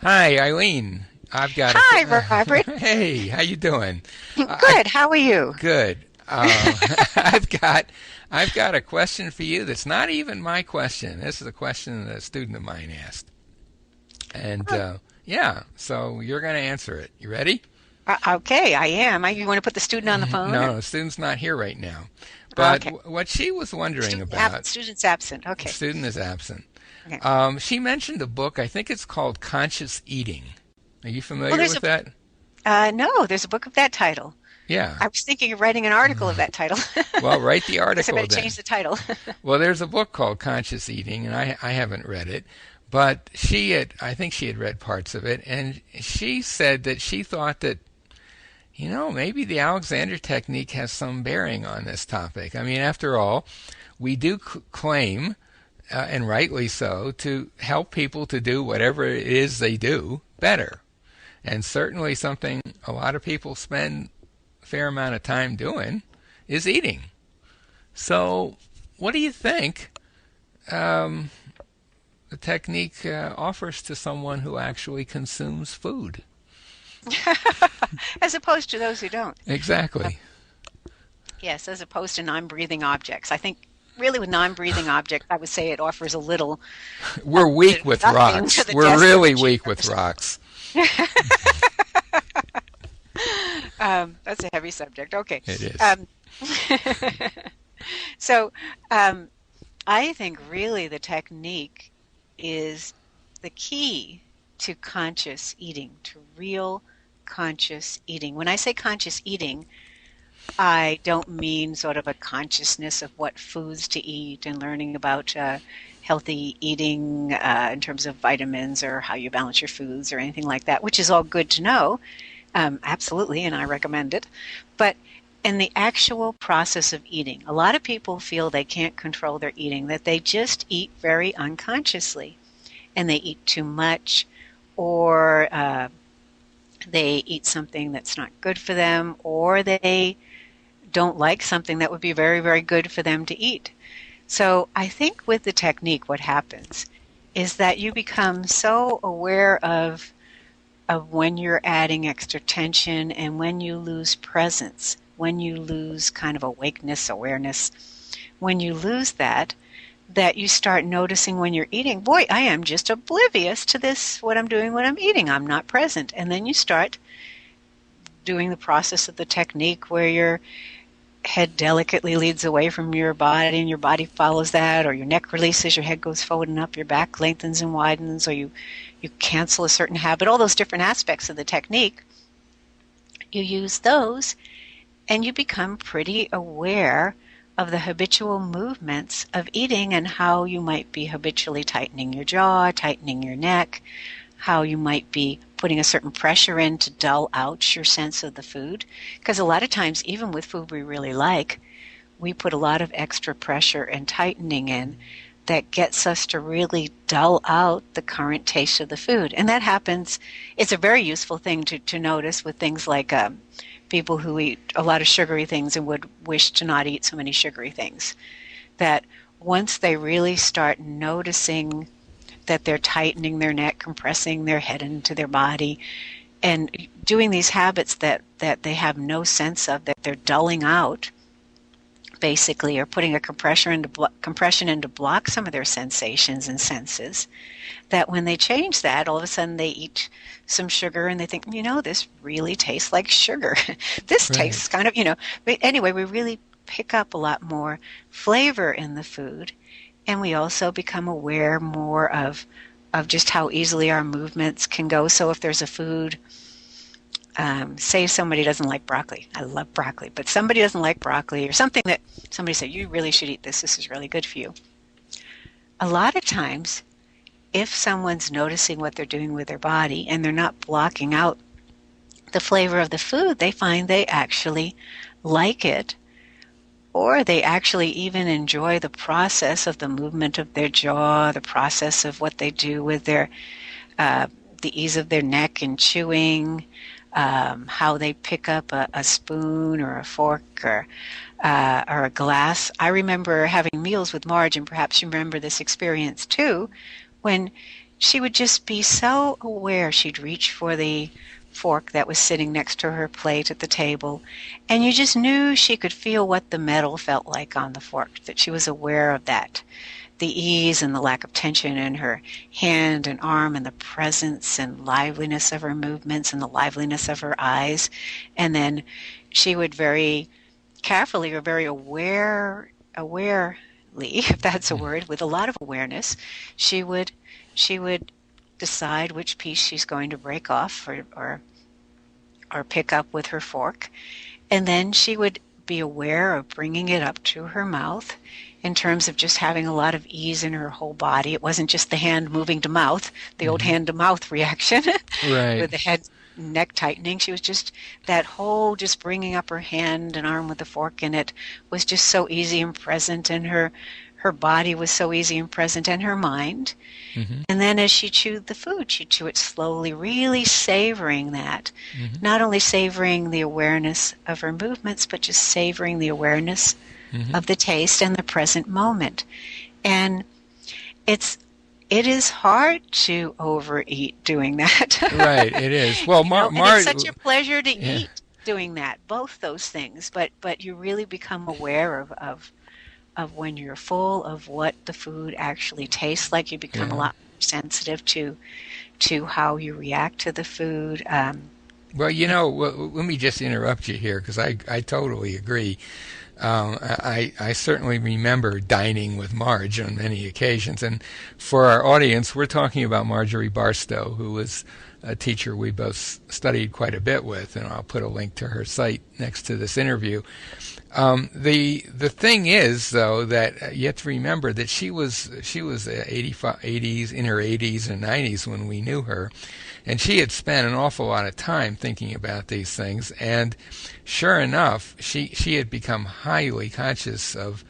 Hi, Eileen. I've got a. Hi, Robert. Hey, how you doing? I Good. How are you? good. I've got I've got a question for you that's not even my question. This is a question that a student of mine asked, and Oh, yeah, so you're going to answer it. You ready? okay, I am. You want to put the student on the phone? No, the student's not here right now, but Okay. what she was wondering about. Student's absent. The Okay. student is absent. Okay. She mentioned a book. I think it's called Conscious Eating. Are you Well, familiar with that? no, there's a book of that title. Yeah. I was thinking of writing an article of that title. Well, write the I guess I article better change then. the title. Well, there's a book called Conscious Eating, and I haven't read it, but I think she had read parts of it, and she said that she thought that, maybe the Alexander technique has some bearing on this topic. I mean, after all, we do claim, and rightly so, to help people to do whatever it is they do better. And certainly something a lot of people spend a fair amount of time doing is eating. So, what do you think um, the technique offers to someone who actually consumes food? As opposed to those who don't. Uh, Exactly. yes, as opposed to non-breathing objects. I think really with non-breathing objects, I would say it offers a little We're to weak with nothing to rocks. the We're test of really the weak with person. rocks. That's a heavy subject. Okay. It is. Um, so um, I think really the technique is the key to conscious eating, to real conscious eating. When I say conscious eating, I don't mean sort of a consciousness of what foods to eat and learning about healthy eating in terms of vitamins or how you balance your foods or anything like that, which is all good to know. Absolutely, and I recommend it. But in the actual process of eating, a lot of people feel they can't control their eating, that they just eat very unconsciously and they eat too much or they eat something that's not good for them or they don't like something that would be very, very good for them to eat. So I think with the technique, what happens is that you become so aware of when you're adding extra tension and when you lose presence, when you lose kind of awakeness, awareness, when you lose that, that you start noticing when you're eating, boy, I am just oblivious to this, what I'm doing when I'm eating. I'm not present. And then you start doing the process of the technique where your head delicately leads away from your body and your body follows that, or your neck releases, your head goes forward and up, your back lengthens and widens, or you cancel a certain habit, all those different aspects of the technique. You use those and you become pretty aware of the habitual movements of eating and how you might be habitually tightening your jaw, tightening your neck, how you might be putting a certain pressure in to dull out your sense of the food. Because a lot of times, even with food we really like, we put a lot of extra pressure and tightening in that gets us to really dull out the current taste of the food. And that happens, it's a very useful thing to notice with things like people who eat a lot of sugary things and would wish to not eat so many sugary things. That once they really start noticing that they're tightening their neck, compressing their head into their body, and doing these habits that they have no sense of, that they're dulling out, basically, or putting a compression in to block some of their sensations and senses, that when they change that, all of a sudden they eat some sugar and they think, this really tastes like sugar. This Right. tastes kind of, but anyway, we really pick up a lot more flavor in the food, and we also become aware more of just how easily our movements can go. So if there's a food, say somebody doesn't like broccoli. I love broccoli, but somebody doesn't like broccoli or something that somebody said, you really should eat this. This is really good for you. A lot of times, if someone's noticing what they're doing with their body and they're not blocking out the flavor of the food, they find they actually like it, or they actually even enjoy the process of the movement of their jaw, the process of what they do with uh, the ease of their neck and chewing, how they pick up a spoon or a fork or a glass. I remember having meals with Marge, and perhaps you remember this experience too, when she would just be so aware. She'd reach for the fork that was sitting next to her plate at the table, and you just knew she could feel what the metal felt like on the fork, that she was aware of that. The ease and the lack of tension in her hand and arm, and the presence and liveliness of her movements and the liveliness of her eyes. And then she would very carefully, or very awarely, if that's a word, with a lot of awareness, she would decide which piece she's going to break off or pick up with her fork. And then she would be aware of bringing it up to her mouth, in terms of just having a lot of ease in her whole body. It wasn't just the hand moving to mouth, the old hand to mouth reaction Right. with the head neck tightening. She was just that whole, just bringing up her hand and arm with the fork in it was just so easy and present, and her body was so easy and present, and her mind. Mm-hmm. And then as she chewed the food, she'd chew it slowly, really savoring that. Mm-hmm. Not only savoring the awareness of her movements, but just savoring the awareness of the taste and the present moment. And it is hard to overeat doing that. Right, it is. Well, And it's such a pleasure to eat doing that, both those things. But you really become aware of when you're full, of what the food actually tastes like. You become a lot more sensitive to how you react to the food. Well, let me just interrupt you here, because I totally agree. I certainly remember dining with Marge on many occasions. And for our audience, we're talking about Marjorie Barstow, who was a teacher we both studied quite a bit with, and I'll put a link to her site next to this interview. The thing is, though, that you have to remember that she was 80s, in her 80s and 90s when we knew her, and she had spent an awful lot of time thinking about these things. And sure enough, she had become highly conscious of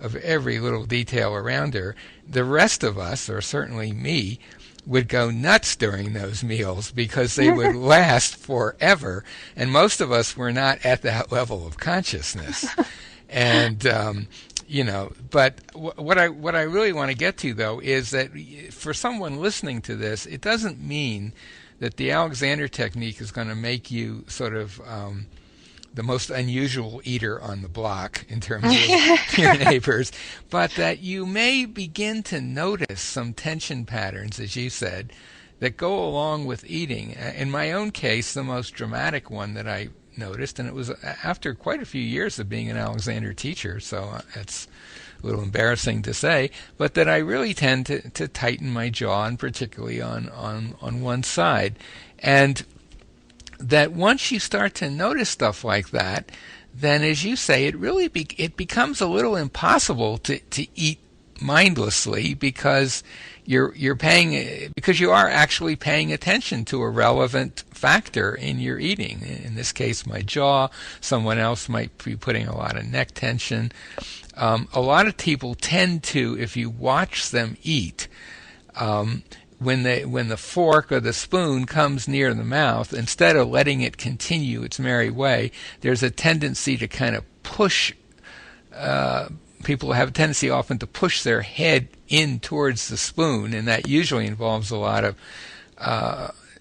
every little detail around her. The rest of us, or certainly me, would go nuts during those meals because they would last forever, and most of us were not at that level of consciousness. And but what I really want to get to, though, is that for someone listening to this, it doesn't mean that the Alexander technique is going to make you sort of the most unusual eater on the block in terms of your neighbors, but that you may begin to notice some tension patterns, as you said, that go along with eating. In my own case, the most dramatic one that I noticed, and it was after quite a few years of being an Alexander teacher, so it's a little embarrassing to say, but that I really tend to tighten my jaw, and particularly on one side. And that once you start to notice stuff like that, then, as you say, it really it becomes a little impossible to eat mindlessly, because you are actually paying attention to a relevant factor in your eating. In this case, my jaw. Someone else might be putting a lot of neck tension. A lot of people tend to, if you watch them eat, when the fork or the spoon comes near the mouth, instead of letting it continue its merry way, there's a tendency to kind of push. People have a tendency often to push their head in towards the spoon, and that usually involves a lot of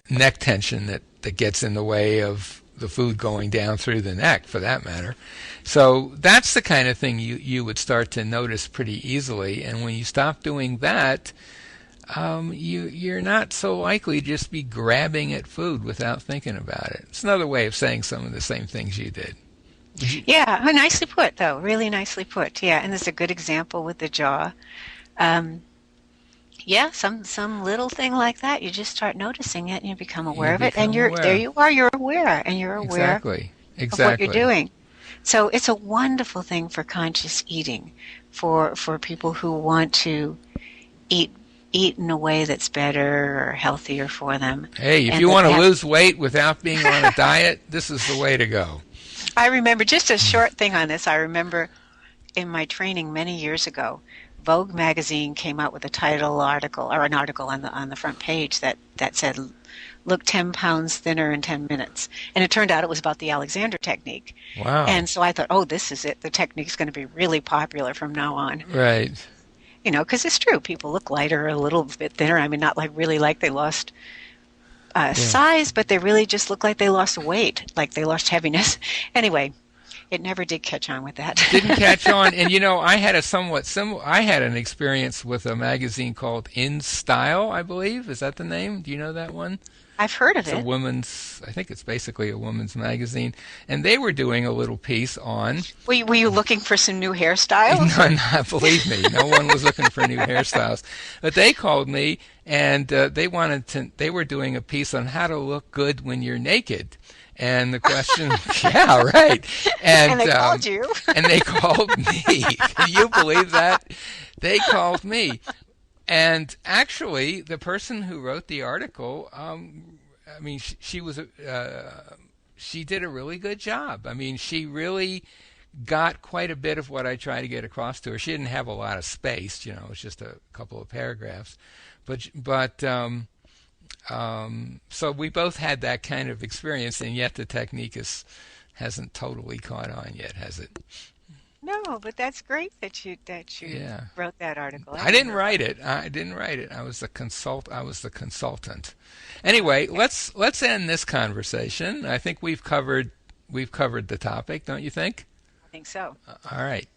neck tension that gets in the way of the food going down through the neck, for that matter. So that's the kind of thing you would start to notice pretty easily, and when you stop doing that, you're not so likely to just be grabbing at food without thinking about it. It's another way of saying some of the same things you did. Yeah, nicely put, though. Really nicely put. Yeah, and there's a good example with the jaw. Some little thing like that, you just start noticing it, and you become aware of it, and there you are. You're aware, and you're aware of what you're doing. So it's a wonderful thing for conscious eating, for people who want to eat in a way that's better or healthier for them. Hey, if you want to lose weight without being on a diet, this is the way to go. I remember, just a short thing on this, I remember in my training many years ago, Vogue magazine came out with an article on the front page that said, "Look 10 pounds thinner in 10 minutes." And it turned out it was about the Alexander technique. Wow. And so I thought, oh, this is it. The technique's going to be really popular from now on. Right. because it's true. People look lighter, a little bit thinner. I mean, not like really like they lost Yeah. size, but they really just look like they lost weight, like they lost heaviness. Anyway, it never did catch on with that. Didn't catch on. And I had a somewhat similar. I had an experience with a magazine called In Style, I believe. Is that the name? Do you know that one? I've heard of It's a it. woman's. I think it's basically a woman's magazine, and they were doing a little piece on. Were you looking for some new hairstyles? No, no, believe me, no one was looking for new hairstyles. But they called me, and they wanted to. They were doing a piece on how to look good when you're naked. And the question, yeah, right. And And they called you. and they called me. Can you believe that? They called me. And actually, the person who wrote the article, I mean, she did a really good job. I mean, she really got quite a bit of what I tried to get across to her. She didn't have a lot of space, it's just a couple of paragraphs, but so we both had that kind of experience, and yet the technique hasn't totally caught on yet, has it? No, but that's great that you Yeah. wrote that article. I I didn't didn't know that. write it. I didn't write it. I was the consultant. Anyway, let's end this conversation. I think we've covered the topic, don't you think? I think so. All right.